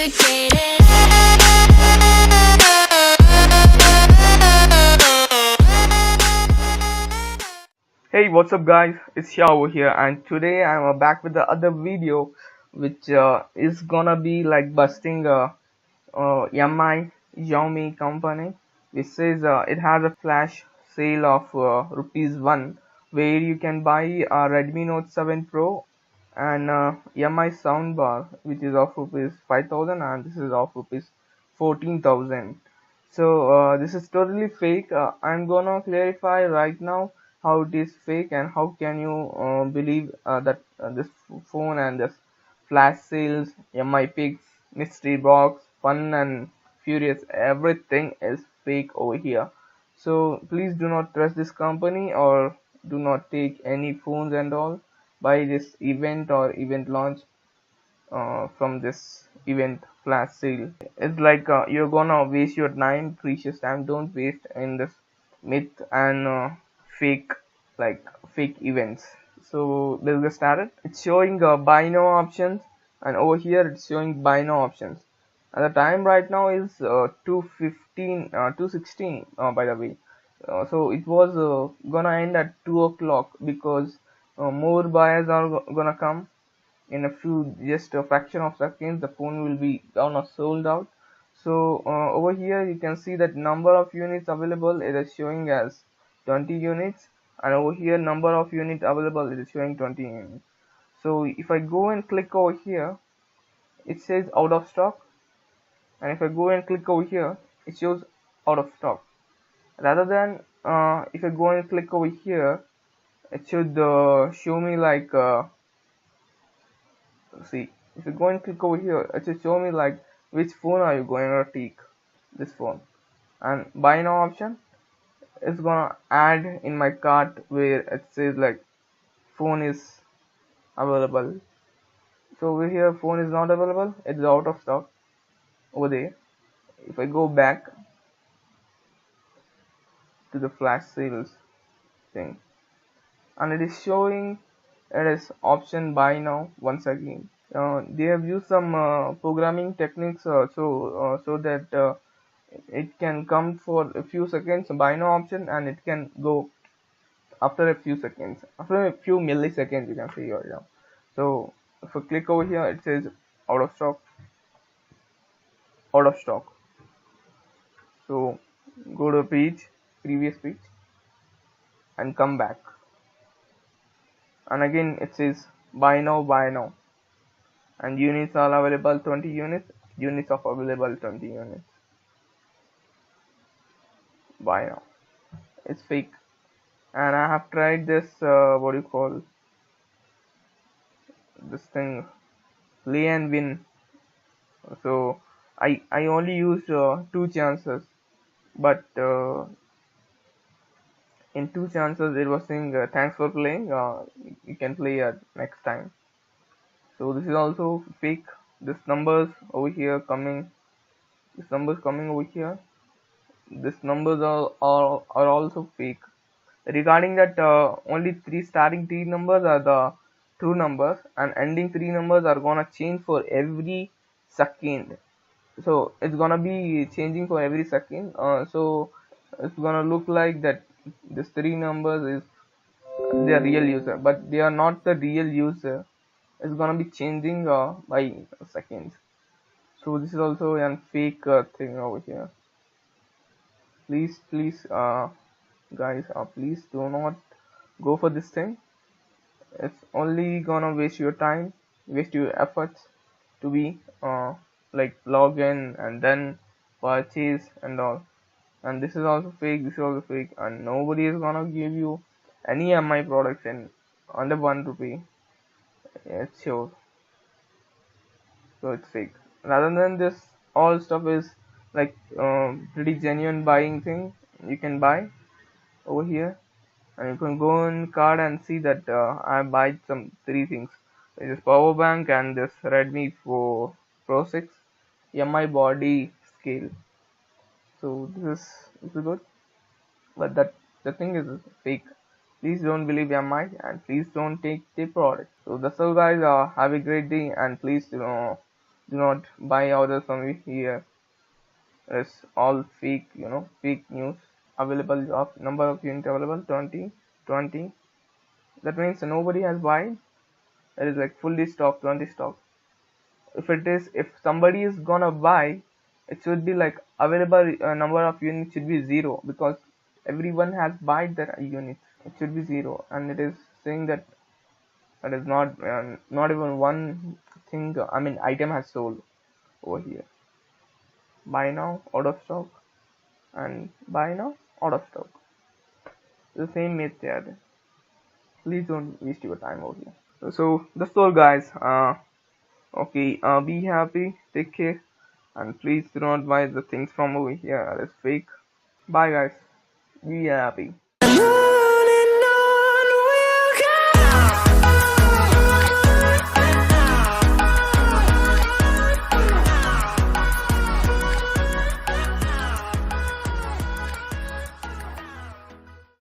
complicated. Hey, what's up guys, it's Shah over here, and today I'm back with the other video which is gonna be like busting MI Xiaomi company, which says it has a flash sale of rupees 1, where you can buy a Redmi Note 7 Pro and MI soundbar, which is of rupees 5000, and this is of rupees 14,000. So this is totally fake. I'm gonna clarify right now how it is fake and how can you believe that this phone and this flash sales, MI pics, mystery box, fun and furious, everything is fake over here. So please do not trust this company or do not take any phones and all by this event or event launch from this event flash sale. It's like you're gonna waste your time, precious time. Don't waste in this myth and fake, like fake events. So let's get started. It's showing buy now options, and over here it's showing buy now options. And the time right now is 2:15, 2:16 by the way. So it was gonna end at 2 o'clock because more buyers are gonna come in a few, just a fraction of seconds. The phone will be gonna sold out. So over here you can see that number of units available, it is showing as 20 units, and over here number of units available, it is showing 20 units. So if I go and click over here, it says out of stock, and if I go and click over here, it shows out of stock. Rather than if I go and click over here, it should show me like see, if you go and click over here, it will show me like which phone are you going to take. This phone, and buy now option is gonna add in my cart where it says like phone is available. So over here phone is not available, it's out of stock over there. If I go back to the flash sales thing, and it is showing it is option buy now once again. They have used some programming techniques so that it can come for a few seconds buy now option, and it can go after a few seconds, after a few milliseconds, you can see here. Yeah. So if I click over here, it says out of stock, out of stock. So go to page, previous page, and come back, and again it says buy now, buy now, and units are available 20 units, units of available 20 units, buy now. It's fake. And I have tried this what do you call this thing, play and win. So I only used 2 chances, but in 2 chances it was saying thanks for playing, you can play next time. So this is also fake. This numbers over here coming, this numbers coming over here, this numbers are also fake. Regarding that, only starting three numbers are the true numbers, and ending three numbers are gonna change for every second. So it's gonna be changing for every second. So it's gonna look like that this three numbers is their real user, but they are not the real user. It's gonna be changing by seconds. So this is also a fake thing over here. Please guys, please do not go for this thing. It's only gonna waste your time, waste your efforts to be like log in and then purchase and all. And this is also fake, this is also fake, and nobody is gonna give you any MI products in under 1 rupee. It's sure. So it's fake. Rather than this, all stuff is like pretty genuine buying thing. You can buy over here, and you can go in card and see that I buy some 3 things. It is power bank and this Redmi 4 Pro 6 MI body scale. So this is good, but that the thing is fake. Please don't believe MI, and please don't take the product. So that's all guys. Have a great day, and please do not buy orders from here. It's all fake, fake news. Available of number of units available 20, 20. That means nobody has buy. It is like fully stock, 20 stock. If somebody is gonna buy, it should be like available number of units should be zero because everyone has bought that unit. It should be zero, and it is saying that it is not even one thing. I mean, item has sold over here. Buy now, out of stock, and buy now, out of stock. The same myth there. Please don't waste your time over here. So that's all, guys. Okay. Be happy. Take care. And please do not buy the things from over here. It's fake. Bye, guys. Be happy.